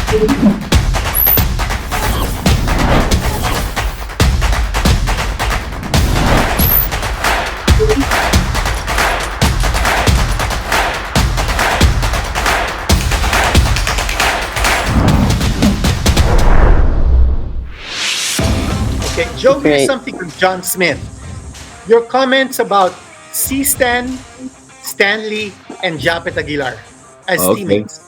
Okay, Joe, here's Great. something from John Smith. Your comments about C-Stan, Stanley, and Japet Aguilar as Okay. teammates.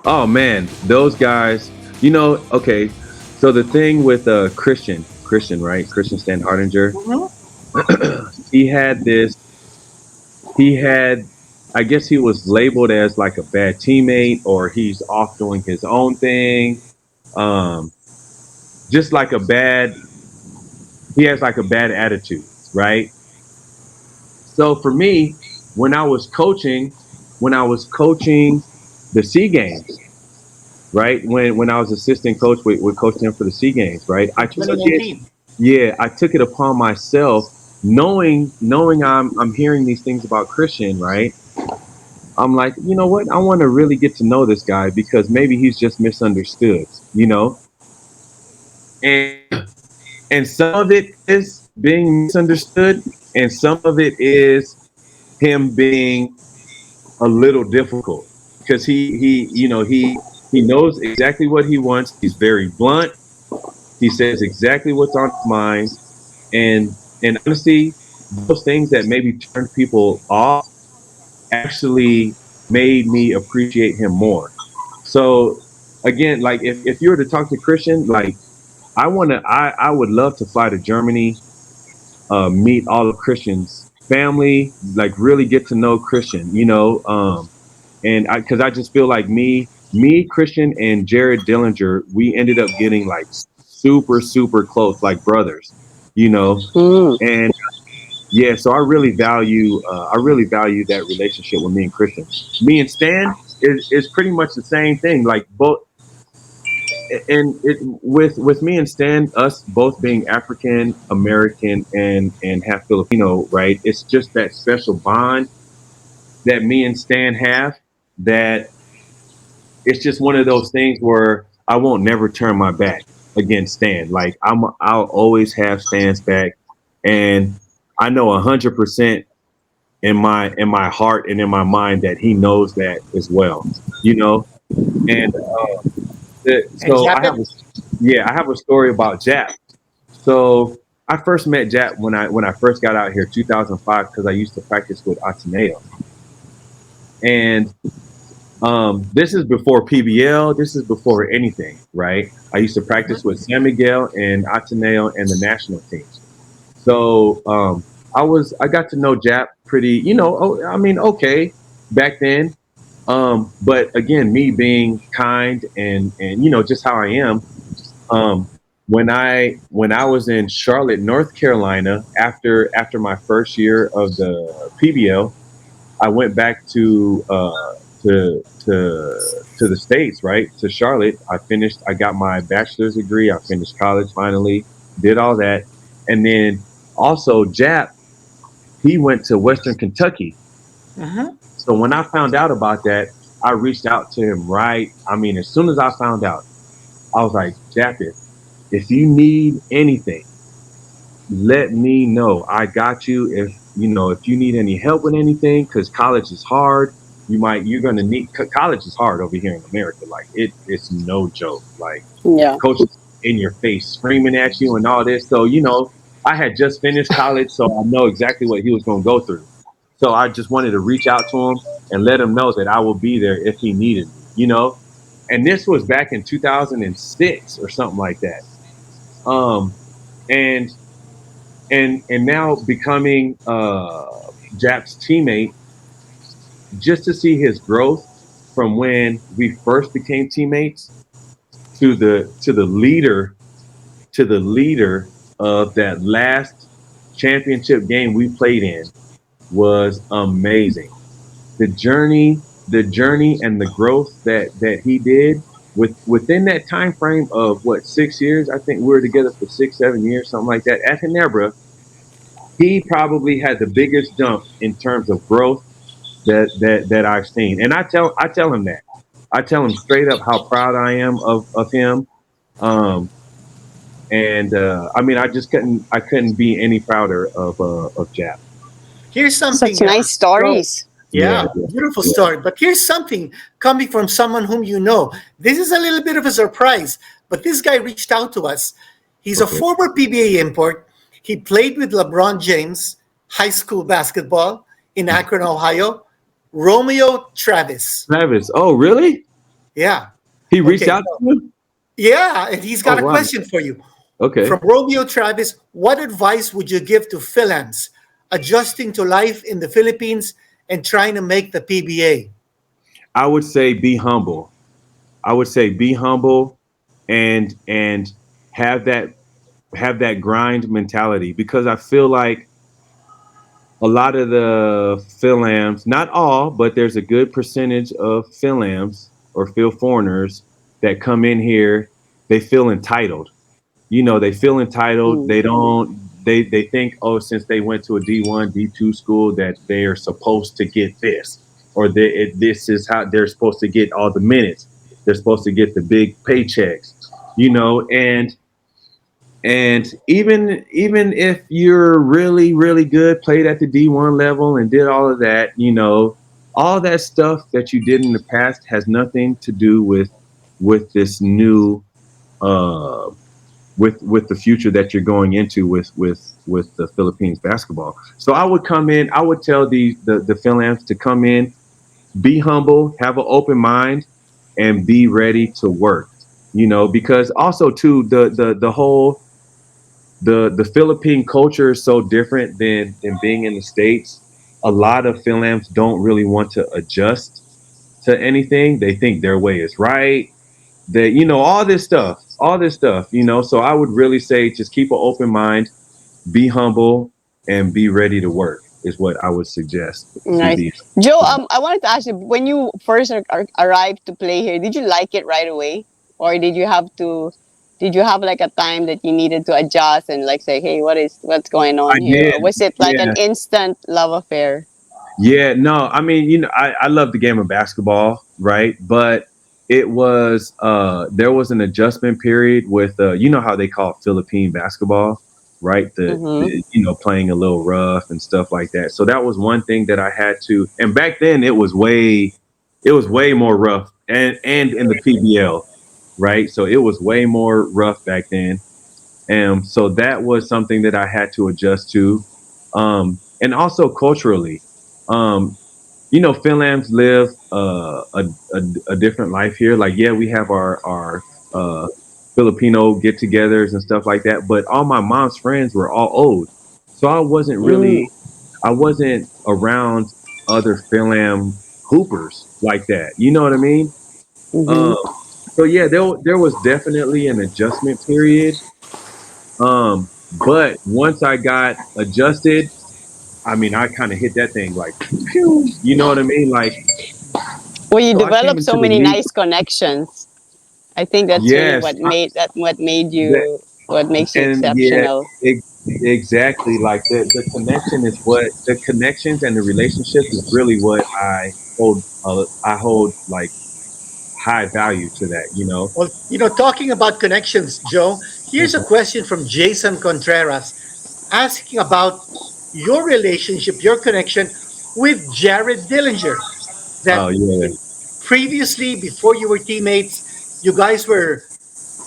Oh man, those guys. Okay. So the thing with Christian, right? Christian Stan Hardinger, Mhm. he had this. He had, I guess, he was labeled as like a bad teammate, or he's off doing his own thing. Um, just like a bad. He has like a bad attitude, right? So for me, when I was coaching, when I was coaching the Sea Games, right? When I was assistant coach with Coach Tim for the Sea Games, right? I In took it, 2019. yeah, I took it upon myself, knowing I'm hearing these things about Christian, right? I'm like, you know what? I want to really get to know this guy because maybe he's just misunderstood, you know? And and some of it is being misunderstood, and some of it is him being a little difficult because he knows exactly what he wants. He's very blunt. He says exactly what's on his mind, and honestly, those things that maybe turned people off actually made me appreciate him more. So again, like if you were to talk to Christian, like I would love to fly to Germany, meet all of Christian's family, like really get to know Christian, and because I just feel like me, Christian, and Jared Dillinger, we ended up getting like super, super close, like brothers, you know. Mm. And yeah, so I really value that relationship with me and Christian. Me and Stan is pretty much the same thing. Like both, and it with me and Stan, us both being African American and half Filipino, right? It's just that special bond that me and Stan have that it's just one of those things where I won't never turn my back against Stan. Like I'll always have Stan's back, and I know 100% in my heart and in my mind that he knows that as well. You know, and And so Japet? I have a story about Jap. So I first met Jap when I first got out here, 2005, because I used to practice with Ateneo, and this is before PBL. This is before anything, right? I used to practice with San Miguel and Ateneo and the national teams. So I got to know Jap pretty, I mean, okay, back then. But again, me being kind and just how I am. Um, when I was in Charlotte, North Carolina, after my first year of the PBL, I went back to the states, right? To Charlotte. I got my bachelor's degree. I finished college finally. Did all that, and then also Jap. He went to Western Kentucky. Mhm. So when I found out about that, I reached out to him. Right. I mean, as soon as I found out, I was like, Jap, if you need anything, let me know. I got you. If you need any help with anything, because college is hard, you're gonna need. College is hard over here in America. Like it's no joke. Like Yeah. coaches in your face screaming at you and all this. So I had just finished college, so I know exactly what he was gonna go through. So I just wanted to reach out to him and let him know that I will be there if he needed me. And this was back in 2006 or something like that. Um, and and now becoming Jap's teammate, just to see his growth from when we first became teammates to the leader of that last championship game we played in was amazing. The journey and the growth that he did within that time frame of what 6 years. I think we were together for 6 7 years, something like that, at Ginebra. He probably had the biggest jump in terms of growth that I've seen. And I tell him that. I tell him straight up how proud I am of him. Um, and I mean, I couldn't be any prouder of Jap. Here's Such something, nice Joe. stories. Yeah, Yeah, yeah, beautiful yeah. story. But here's something coming from someone whom you know. This is a little bit of a surprise, but this guy reached out to us. He's a Okay. former PBA import. He played with LeBron James, high school basketball in Akron, Ohio. Romeo Travis. Travis. Oh, really? Yeah. He reached Okay. out to you? Yeah, and he's Oh, got a wow. question for you. From Okay. Romeo Travis, what advice would you give to Philants adjusting to life in the Philippines and trying to make the PBA? I would say be humble. I would say be humble and have that grind mentality because I feel like a lot of the Philams, not all, but there's a good percentage of Philams or Phil foreigners that come in here, they feel entitled. They feel entitled. Mm. They think, oh, since they went to a D1, D2 school that they are supposed to get this or this is how they're supposed to get all the minutes. They're supposed to get the big paychecks, and even if you're really, really good, played at the D1 level and did all of that, all that stuff that you did in the past has nothing to do with this new uh, with the future that you're going into with the Philippines basketball. So I would come in, I would tell the Philams to come in, be humble, have an open mind, and be ready to work. Because also too the whole the Philippine culture is so different than being in the States. A lot of Philams don't really want to adjust to anything. They think their way is right. That all this stuff. So I would really say just keep an open mind, be humble, and be ready to work is what I would suggest to Nice. the. Joe, I wanted to ask you, when you first arrived to play here, did you like it right away? Or did you have like a time that you needed to adjust and like say, hey, what's going I on here? did, Or was it like an yeah. instant love affair? Yeah, no, I mean, I love the game of basketball, right? But it was there was an adjustment period with how they call it Philippine basketball, right? Mm-hmm. Playing a little rough and stuff like that. So that was one thing that I had to, and back then it was way more rough and in the PBL, right? So it was way more rough back then. And so that was something that I had to adjust to. And also culturally, um, Finlands live a different life here. Like, yeah, we have our Filipino get-togethers and stuff like that. But all my mom's friends were all old, so Mm. I wasn't around other Finland hoopers like that. You know what I mean? Mm-hmm. Um, so yeah, there was definitely an adjustment period. But once I got adjusted, I mean, I kind of hit that thing like, pew, you know what I mean? Like, Well, you so I came developed so into the many league. nice connections. I think that's really Yes, what made that, you what makes you and yeah, exceptional. ex- exactly. Like the connection is what the connections and the relationships is really what I hold like high value to that. Well, talking about connections, Joe, here's a Mhm. question from Jason Contreras asking about your relationship, your connection with Jared Dillinger. Oh That yeah, previously, before you were teammates, you guys were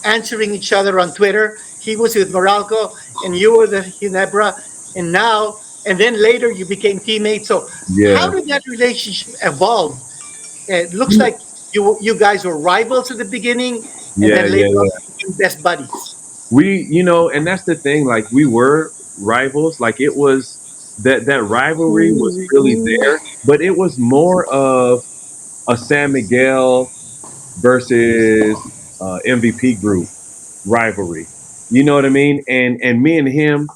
answering each other on Twitter. He was with Moralco and you were the Ginebra. And then later you became teammates. So, how yeah. did that relationship evolve? It looks You- like you guys were rivals at the beginning, and Yeah, then yeah, later on yeah. you became best buddies. And that's the thing. Like we were rivals. Like it was that rivalry was really there, but it was more of a San Miguel versus MVP group rivalry. You know what I mean? And me and him,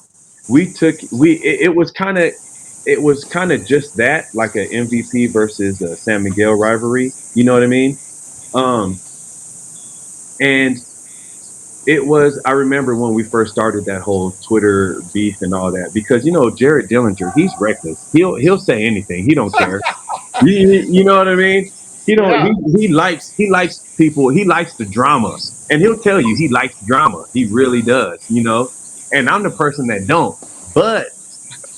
it was kind of just that, like a MVP versus a San Miguel rivalry. You know what I mean? Um, and it was. I remember when we first started that whole Twitter beef and all that, because Jared Dillinger, he's reckless. He'll say anything. He don't care. You know what I mean? He don't Yeah. he likes people, he likes the drama. And he'll tell you he likes drama. He really does, you know. And I'm the person that don't. But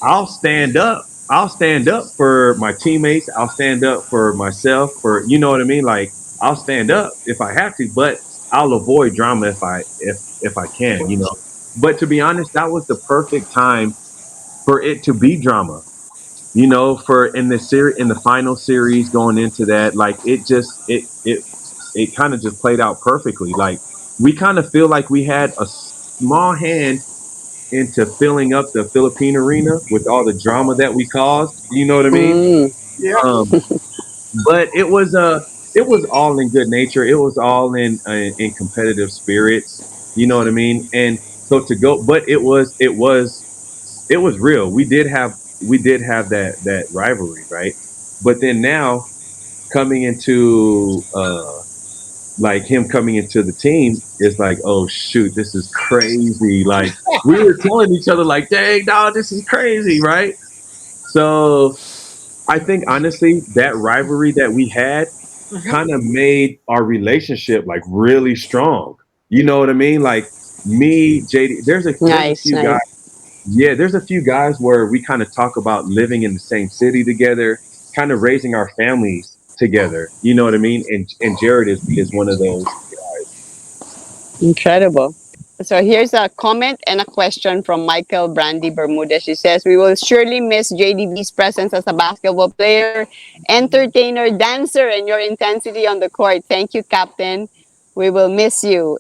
I'll stand up. I'll stand up for my teammates. I'll stand up for myself, for you know what I mean? Like I'll stand up if I have to, but I'll avoid drama if I can, you know. But to be honest, that was the perfect time for it to be drama. You know, for in the series, in the final series going into that, like it just it kind of just played out perfectly. Like we kind of feel like we had a small hand into filling up the Philippine arena with all the drama that we caused. You know what I mean? Mm, Yeah. Um, but it was all in good nature. It was all in competitive spirits. You know what I mean? And so to go, but it was real. We did have that rivalry, right? But then now coming into like him coming into the team is like, oh shoot, this is crazy. Like we were telling each other, like, dang, dog, this is crazy, right? So I think honestly, that rivalry that we had kind Mhm. of made our relationship like really strong. You know what I mean? Like me, JD, there's a nice, few guys. nice. Yeah, there's a few guys where we kind of talk about living in the same city together, kind of raising our families together. You know what I mean? And Jared is one of those guys. Incredible. So here's a comment and a question from Michael Brandy Bermudez. She says, "We will surely miss JDV's presence as a basketball player, entertainer, dancer, and your intensity on the court. Thank you, Captain. We will miss you."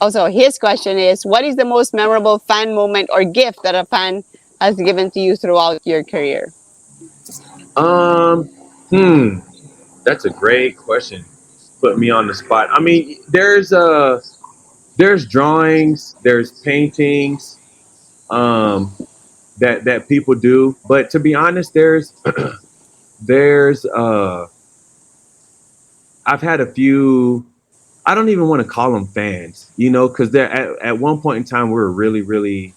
Also, his question is, "What is the most memorable fan moment or gift that a fan has given to you throughout your career?" Um, hmm, that's a great question. Put me on the spot. I mean, there's drawings, there's paintings, um, that people do, but to be honest, there's I've had a few. I don't even want to call them fans, you know, because they're at one point in time we were really like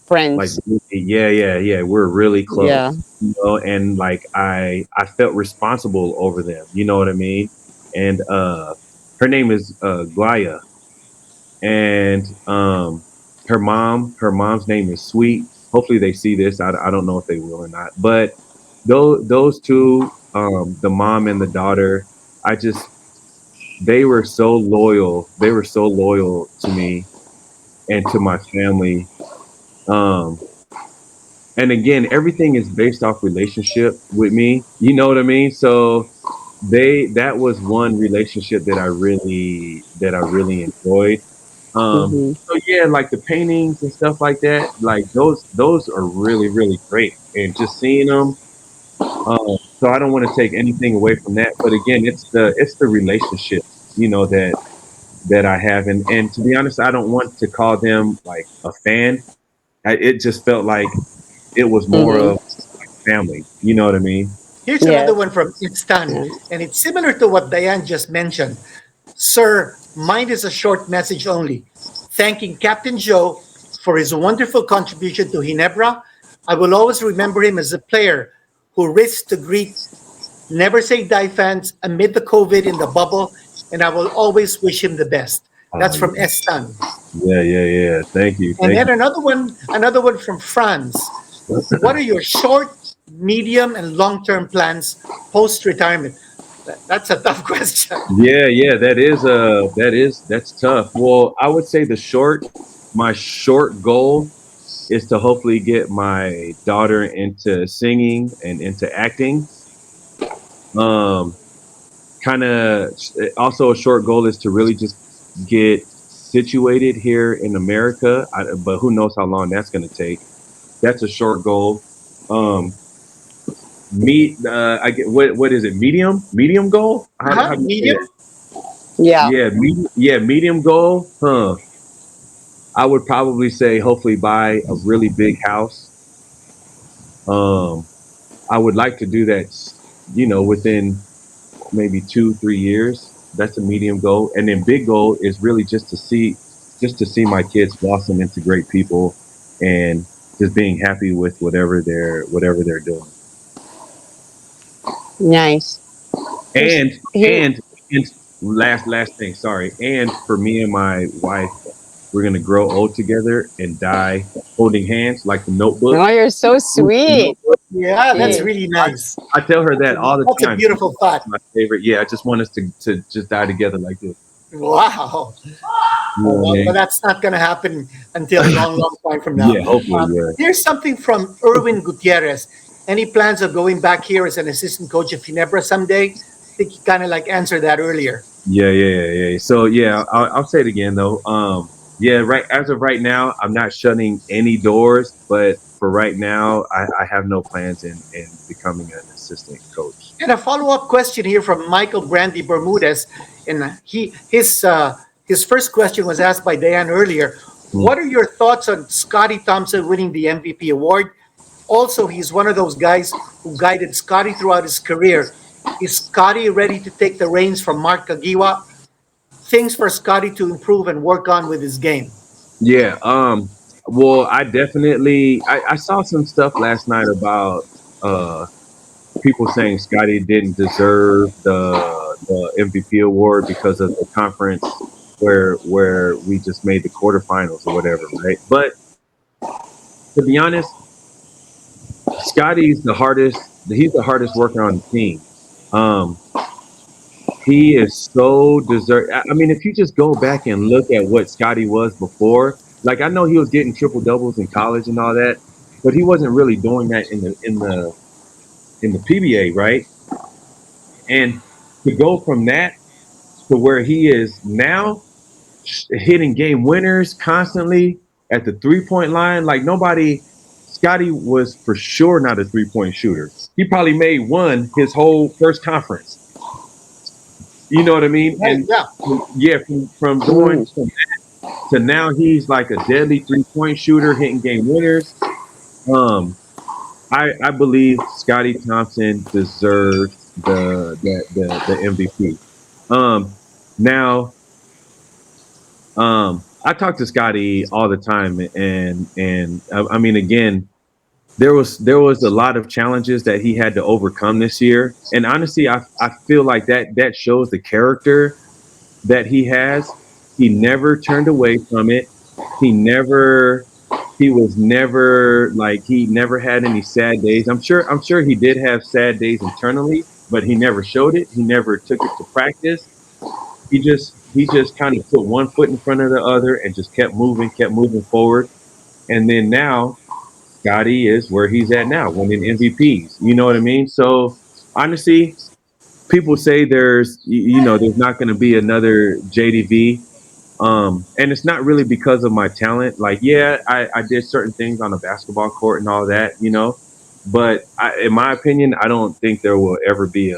Friends. yeah, we're really Yeah. close, you know, and like I felt responsible over them, you know what I mean? And her name is Glaya, and her mom's name is Sweet. Hopefully they see this. I don't know if they will or not, but those two, the mom and the daughter, I just they were so loyal. They were so loyal to me and to my family. Um, and again, everything is based off relationship with me. You know what I mean? So that was one relationship that I really enjoyed. Mm-hmm. So yeah, like the paintings and stuff like that, like those are really great. And just seeing them, so I don't want to take anything away from that. But again, it's the relationships, you know, that I have. And to be honest, I don't want to call them like a fan. It just felt like it was more Mm-hmm. of family. You know what I mean? Here's another Yes. one from Instan, Yeah. and it's similar to what Diane just mentioned. Sir, mine is a short message only. Thanking Captain Joe for his wonderful contribution to Ginebra. I will always remember him as a player who risked to greet Never Say Die fans amid the COVID in the bubble, and I will always wish him the best. That's Oh from yeah, Estan. yeah. And Thank then another one from Franz. What are your short, medium, and long-term plans post-retirement? That's a tough question. you. Yeah. That's tough. Well, I would say my short goal is to hopefully get my daughter into singing and into acting. Um, kind of also a short goal is to really just get situated here in America. But who knows how long that's going to take. That's a short goal. Um, I get what is it? Medium goal. How do you say Medium? that? Yeah. Yeah, medium goal. Huh. I would probably say hopefully buy a really big house. Um, I would like to do that, you know, within maybe 2 3 years. That's a medium goal, and then big goal is really just to see my kids blossom into great people, and just being happy with whatever they're doing. Nice. Here's And here. and last thing, sorry. And for me and my wife, we're gonna grow old together and die holding hands like the Notebook. Oh, you're so The sweet. Notebook. Yeah, that's Hey. really nice. I tell her that all the That's a time. beautiful thought. My favorite. Yeah, I just want us to just die together like this. Wow. You know what I But mean? that's not going to happen until a long, long time from now. Yeah, hopefully, yeah. Here's something from Erwin Gutierrez. Any plans of going back here as an assistant coach of Ginebra someday? I think you kind of like answered that earlier. Yeah. So yeah, I'll say it again though. Yeah, right. As of right now, I'm not shutting any doors, but for right now, I have no plans in becoming an assistant coach. And a follow-up question here from Michael Brandy Bermudez, and his first question was asked by Diane earlier. Mm. What are your thoughts on Scotty Thompson winning the MVP award? Also, he's one of those guys who guided Scotty throughout his career. Is Scotty ready to take the reins from Mark Aguiwa? Things for Scotty to improve and work on with his game. Yeah. Well, I definitely I saw some stuff last night about uh people saying Scotty didn't deserve the MVP award because of the conference where we just made the quarterfinals or whatever, right? But to be honest, Scotty's the hardest. He's the hardest worker on the team. Um, he is so deserved. I mean, if you just go back and look at what Scotty was before, like I know he was getting triple doubles in college and all that, but he wasn't really doing that in the PBA, right? And to go from that to where he is now, hitting game winners constantly at the 3 point line, like nobody. Scotty was for sure not a 3 point shooter. He probably made one his whole first conference. You know what I mean? Right, And yeah. yeah, from going Mm. from that to now, he's like a deadly 3 point shooter, hitting game winners. Um, I believe Scotty Thompson deserves the MVP. Now, I talk to Scotty all the time, and I mean, again, there was a lot of challenges that he had to overcome this year, and honestly, I feel like that shows the character that he has. He never turned away from it. He never he was never like he never had any sad days. I'm sure he did have sad days internally, but he never showed it. He never took it to practice. He just kind of put one foot in front of the other and just kept moving forward. And then now Scotty is where he's at now, winning MVPs. You know what I mean? So honestly, people say there's not going to be another JDV. And it's not really because of my talent. Like, yeah, I did certain things on a basketball court and all that. But in my opinion, I don't think there will ever be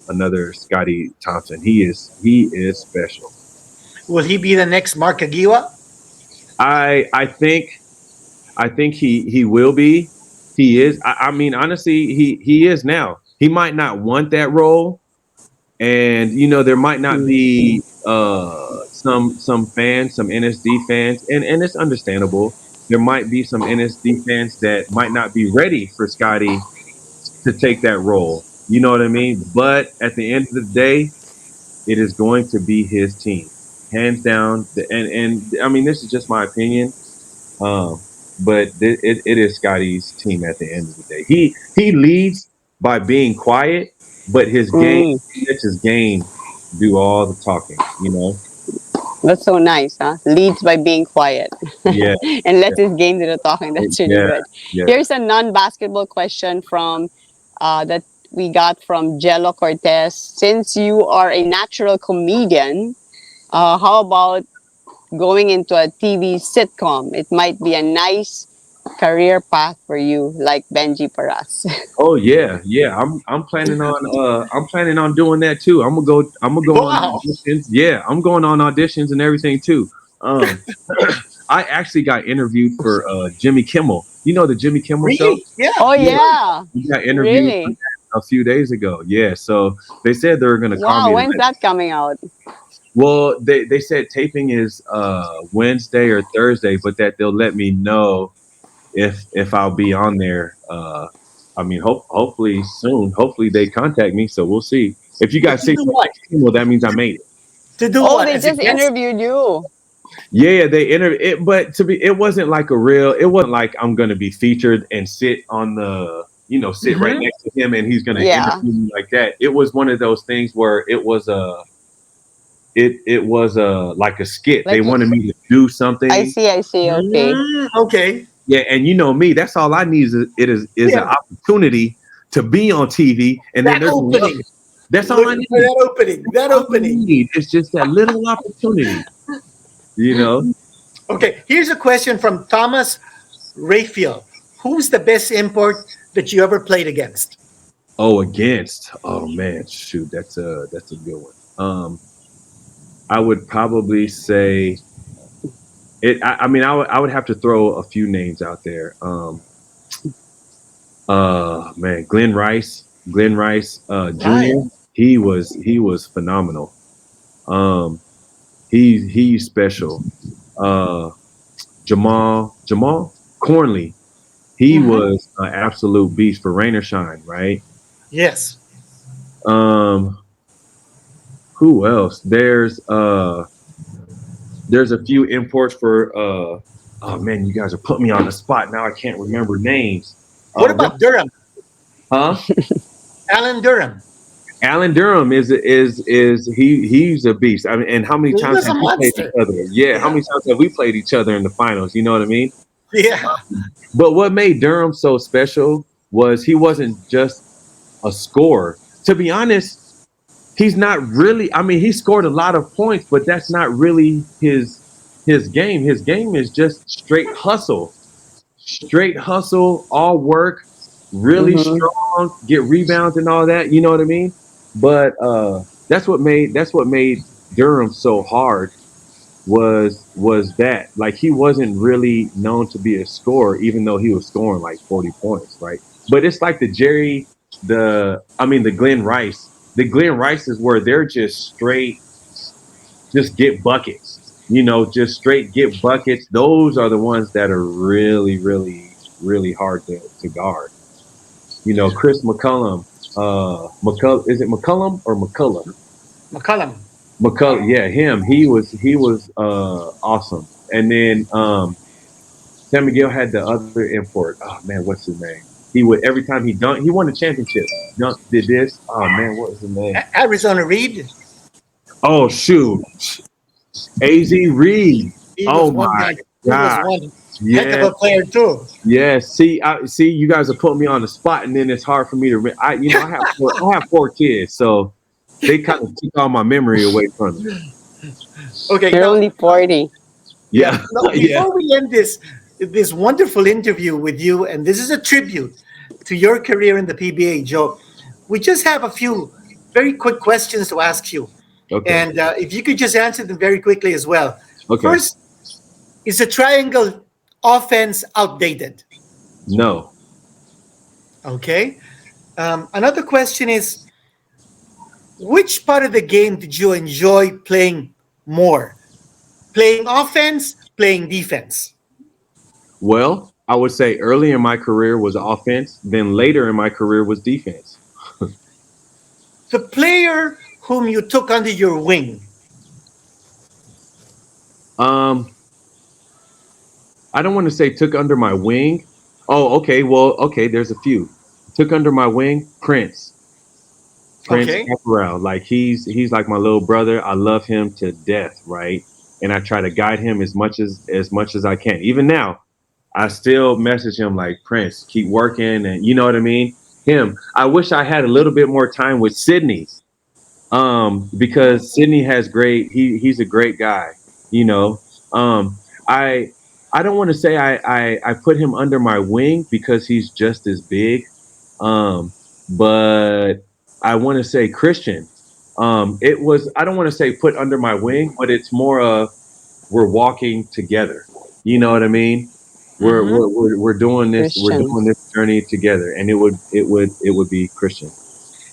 another Scotty Thompson. He is special. Will he be the next Mark Aguiwa? I think he will be. He is. I mean, honestly, he is now. He might not want that role, and there might not Mm. be some fans, some NSD fans, and it's understandable. There might be some NSD fans that might not be ready for Scotty to take that role. You know what I mean? But at the end of the day, it is going to be his team, hands down. And I mean, this is just my opinion. Um, but it is Scotty's team at the end of the day. He leads by being quiet, but his game Mm. he lets his game do all the talking. That's so nice, huh? Leads by being quiet Yeah, and lets his game do the talking. That's really yeah, good. yeah. Here's a non-basketball question from that we got from Jello Cortez. Since you are a natural comedian, how about going into a TV sitcom? It might be a nice career path for you, like Benji Paras. Oh yeah. I'm planning on doing that too. I'm gonna go on Wow. auditions. Yeah, I'm going on auditions and everything too. Um, I actually got interviewed for Jimmy Kimmel. You know the Jimmy Kimmel show? Really? Yeah. Oh Yeah, yeah, we got interviewed for really? that a few days ago. Yeah, so they said they were gonna call Wow, me when's tonight. that coming out? Well, they said taping is Wednesday or Thursday, but that they'll let me know if I'll be on there. I mean, hopefully soon. Hopefully they contact me, so we'll see. If you But guys to say do what? something, well, that means I made it. To do Oh, what? they As a just guest? interviewed you. Yeah, they interviewed it, but it wasn't like a real. It wasn't like I'm gonna be featured and sit on the, sit right Mm-hmm. next to him and he's gonna Yeah. interview me like that. It was one of those things where it was like a skit. They Like, wanted me to do I something. see, I see. Okay. Okay. Yeah, and you know me, that's all I need is an Yeah. opportunity to be on TV, and then That there's another. opening. That's all I Looking for need. that opening. That All I opening. need is just that little opportunity, you know. Okay. Here's a question from Thomas Raphael. Who's the best import that you ever played against? Oh, against. Oh man, shoot, that's a good one. I would probably say it. I mean, I would have to throw a few names out there. Man, Glenn Rice, Right. Jr. He was phenomenal. Um, he's special. Uh, Jamal Cornley. He Mm-hmm. was an absolute beast for rain or shine, right? Yes. Um, who else? There's a few imports for oh man, you guys are putting me on the spot now. I can't remember names. What Ro- about Durham? huh? Alan Durham. Alan Durham he's a beast. I mean, and how many He times was a have we played each monster. other? Yeah, how Yeah. many times have we played each other in the finals? You know what I mean? Yeah. But what made Durham so special was he wasn't just a scorer. To be honest, he's not really. I mean, he scored a lot of points, but that's not really his game. His game is just straight hustle, all work, really Mm-hmm. strong, get rebounds and all that. You know what I mean? But that's what made Durham so hard was that like he wasn't really known to be a scorer, even though he was scoring like 40 points, right? But it's like the Glenn Rice. The Glenn Rices where they're just straight, just get buckets. Just straight get buckets. Those are the ones that are really, really, really hard to guard. Chris McCullum. Is it McCullum or McCullum? McCullum. McCullum, yeah, him. He was awesome. And then San Miguel had the other import. Oh man, what's his name? He would every time he dunked, he won the championship. Dunk did this. Oh man, what was his name? Arizona Reed. Oh shoot, Az Reed. He was Oh one my guy. He was god. one heck of Yes, a player too. yes. See, you guys are putting me on the spot, and then it's hard for me to. I have four kids, so they kind of took all my memory away from me. Okay. You're Now, only 40. yeah. Yeah, Now, yeah. before we end this wonderful interview with you, and this is a tribute to your career in the PBA, Joe. We just have a few very quick questions to ask you, Okay, and if you could just answer them very quickly as well. okay. First, is the triangle offense outdated? No. Okay. Another question is, which part of the game did you enjoy playing more? Playing offense, playing defense? Well, I would say early in my career was offense, then later in my career was defense. The player whom you took under your wing. Um, I don't want to say took under my wing. Oh, okay. Well, okay. There's a few. Took under my wing. Prince Okay. Caporal. Like he's like my little brother. I love him to death, right? And I try to guide him as much as I can. Even now, I still message him like Prince, keep working, and you know what I mean. Him. I wish I had a little bit more time with Sydney. Because Sydney has great. He's a great guy. You know. I I don't want to say I put him under my wing because he's just as big. Um, but I want to say Christian. It was I don't want to say put under my wing, but it's more of we're walking together. You know what I mean? We're Hmm. we're we're, we're doing this. We're Christian. doing this journey together, and it would be Christian.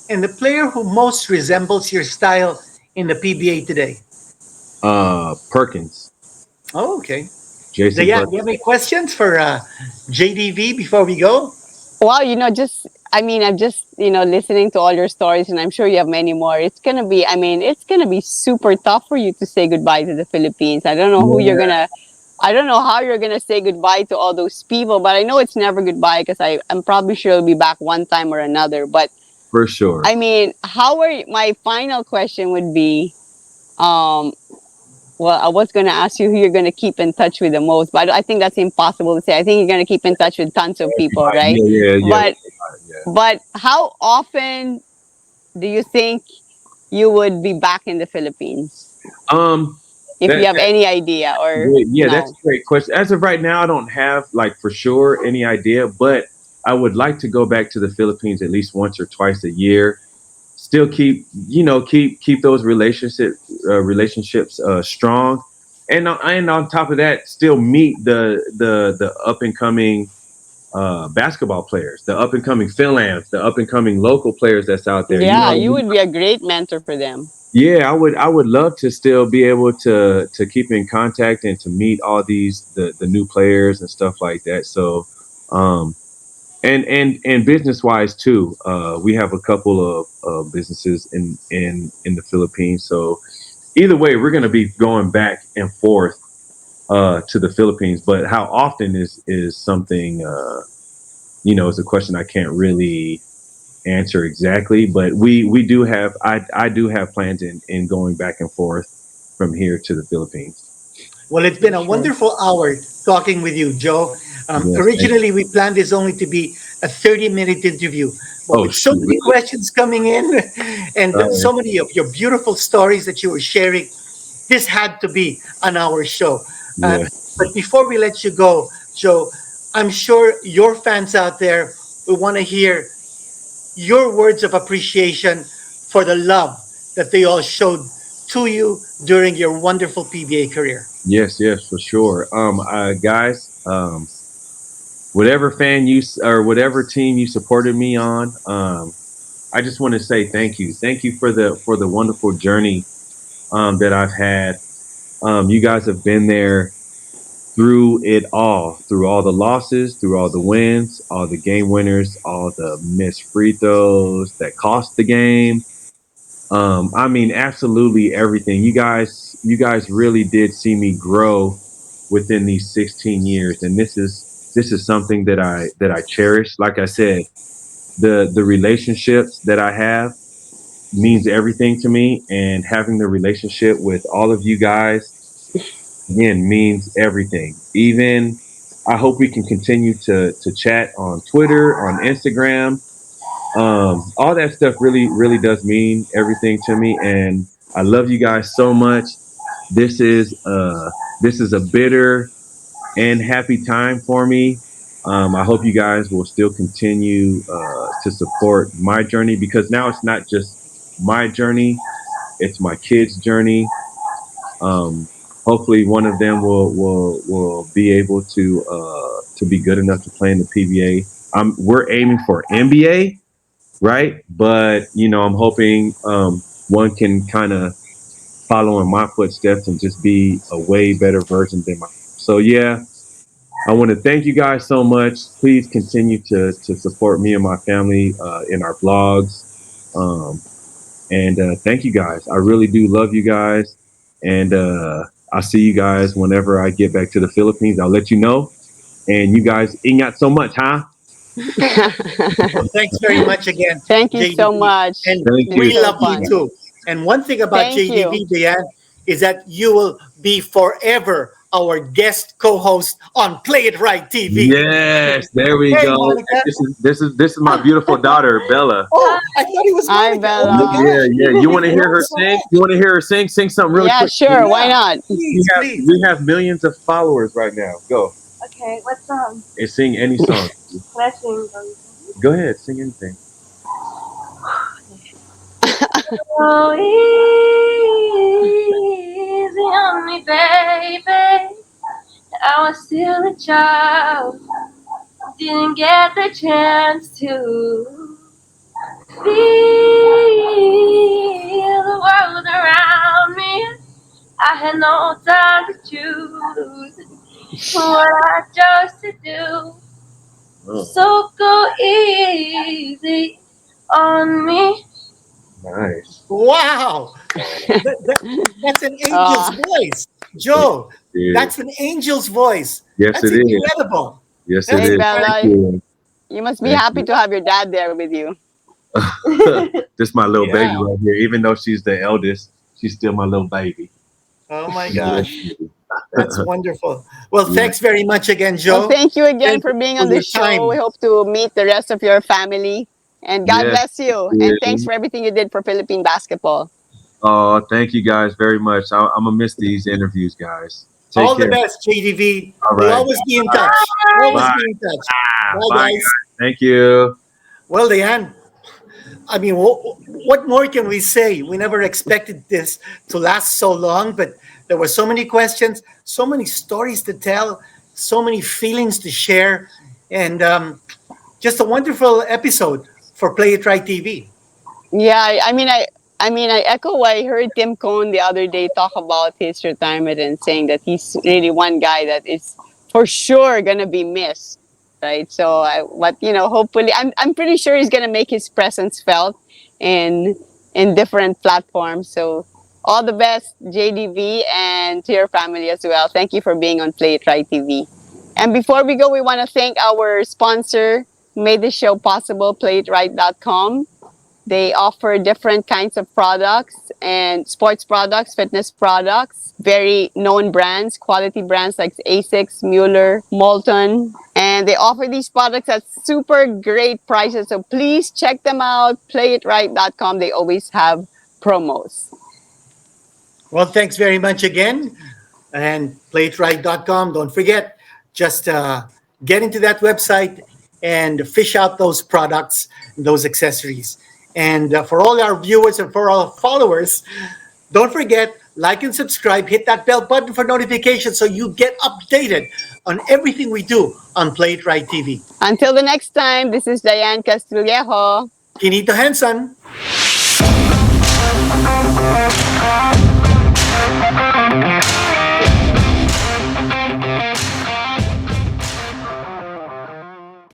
And the player who most resembles your style in the PBA today. Perkins, Oh, okay. Jason Diane, do you Perkins. have any questions for JDV before we go? Wow, just I mean, I'm just, listening to all your stories, and I'm sure you have many more. It's gonna be super tough for you to say goodbye to the Philippines. Yeah, I don't know how you're gonna say goodbye to all those people, but I know it's never goodbye because I'm probably sure you'll be back one time or another. But for sure. I mean, my final question would be, um, well, I was gonna ask you who you're gonna keep in touch with the most, but I think that's impossible to say. I think you're gonna keep in touch with tons of people, Everybody, right? yeah, yeah, yeah, But everybody, yeah. how often do you think you would be back in the Philippines? Um, If you that, have that any idea or yeah, that's no? a great question. As of right now, I don't have like for sure any idea, but I would like to go back to the Philippines at least once or twice a year. Still keep those relationships strong, and on top of that, still meet the up and coming basketball players, the up and coming Philants, the up and coming local players that's out there. You know Yeah, what I you mean? would be a great mentor for them. Yeah, I would love to still be able to keep in contact and to meet all the new players and stuff like that. So, um, and business wise too, we have a couple of businesses in the Philippines. So either way, we're going to be going back and forth to the Philippines. But how often is something is a question I can't really answer exactly, but we do have I do have plans in going back and forth from here to the Philippines. Well, it's For been a sure. wonderful hour talking with you, Joe. Yes, thank you. Originally, we planned this only to be a 30-minute interview, but Oh with so shoot, many really? questions coming in and Uh, so many of your beautiful stories that you were sharing, this had to be an hour show. Uh, yeah, but before we let you go, Joe, I'm sure your fans out there will want to hear your words of appreciation for the love that they all showed to you during your wonderful PBA career. yes, for sure. Guys, whatever or whatever team you supported me on, I just want to say thank you for the wonderful journey that I've had. You guys have been there through it all, through all the losses, through all the wins, all the game winners, all the missed free throws that cost the game. I mean, absolutely everything. You guys really did see me grow within these 16 years, and this is something that I cherish. Like I said, the relationships that I have means everything to me, and having the relationship with all of you guys again means everything. Even I hope we can continue to chat on Twitter, on Instagram. All that stuff really does mean everything to me, and I love you guys so much. This is this is a bitter and happy time for me. I hope you guys will still continue to support my journey because now it's not just my journey; it's my kids' journey. Um, Hopefully, one of them will be able to be good enough to play in the PBA. We're aiming for NBA, right? But I'm hoping one can kind of follow in my footsteps and just be a way better version than myself. So yeah, I want to thank you guys so much. Please continue to support me and my family in our blogs. Um, and thank you guys. I really do love you guys. And I'll see you guys whenever I get back to the Philippines. I'll let you know. And you guys, ingat so much, huh? Well, thanks very much again, Thank you so JDV. much. And Thank It's you. we so love you fun. too. And one thing about Thank you. JDV, Diane, is that you will be forever our guest co-host on Play It Right TV. Yes, there we Hey, go. Monica. This is my beautiful daughter, Bella. Oh, I thought it was Hi, Monica. Oh my Bella. Yeah, gosh. yeah. You want to hear her Awesome. sing? You want to hear her sing? Sing something really Yeah, quick. sure. Why Yeah, not? please, please. We have millions of followers right now. Go Okay, what song? and sing any song. Can I sing? Go ahead, sing anything. Oh, easy on me, baby. I was still a child, didn't get the chance to feel the world around me. I had no time to choose what I chose to do. Oh, So go easy on me. nice. Wow. That's an angel's Ah, voice. Joe, Yeah. that's an angel's voice. Yes, That's it is. incredible. Yes, it That's hey, is. Thank Bella, incredible. you. you must be Thank happy you. to have your dad there with you. This my little Yeah. baby right here. Even though she's the eldest, she's still my little baby. Oh my My little gosh. baby. That's wonderful. Well, Yeah. thanks very much again, Well, Joe. thank you again Thank for you being for on the your show. We time. hope to meet the rest of your family. And God Yes. bless you. And thanks Yeah. for everything you did for Philippine basketball. Oh, thank you guys very much. I'm gonna miss these interviews, guys. Take All the care. best, JDV. All We'll right. always be in Bye. touch. Bye. Always Bye. be in touch. Bye, Bye, guys. guys. Thank you. Well, Diane, I mean, what more can we say? We never expected this to last so long, but there were so many questions, so many stories to tell, so many feelings to share, and just a wonderful episode for Play It Right TV. Yeah, I echo what I heard Tim Cohn the other day talk about his retirement and saying that he's really one guy that is for sure gonna be missed, right? So, but hopefully, I'm pretty sure he's gonna make his presence felt in different platforms. So, all the best, JDV, and to your family as well. Thank you for being on Play It Right TV. And before we go, we want to thank our sponsor who made this show possible, PlayItRight.com. They offer different kinds of products and sports products, fitness products, very known brands, quality brands like Asics, Mueller, Molton. And they offer these products at super great prices. So please check them out. PlayItRight.com. They always have promos. Well, thanks very much again. And playitright.com. Don't forget, just get into that website and fish out those products, those accessories. And for all our viewers and for our followers, don't forget, like and subscribe, hit that bell button for notifications so you get updated on everything we do on Play It Right TV. Until the next time, this is Diane Castillejo. Kinito Henson.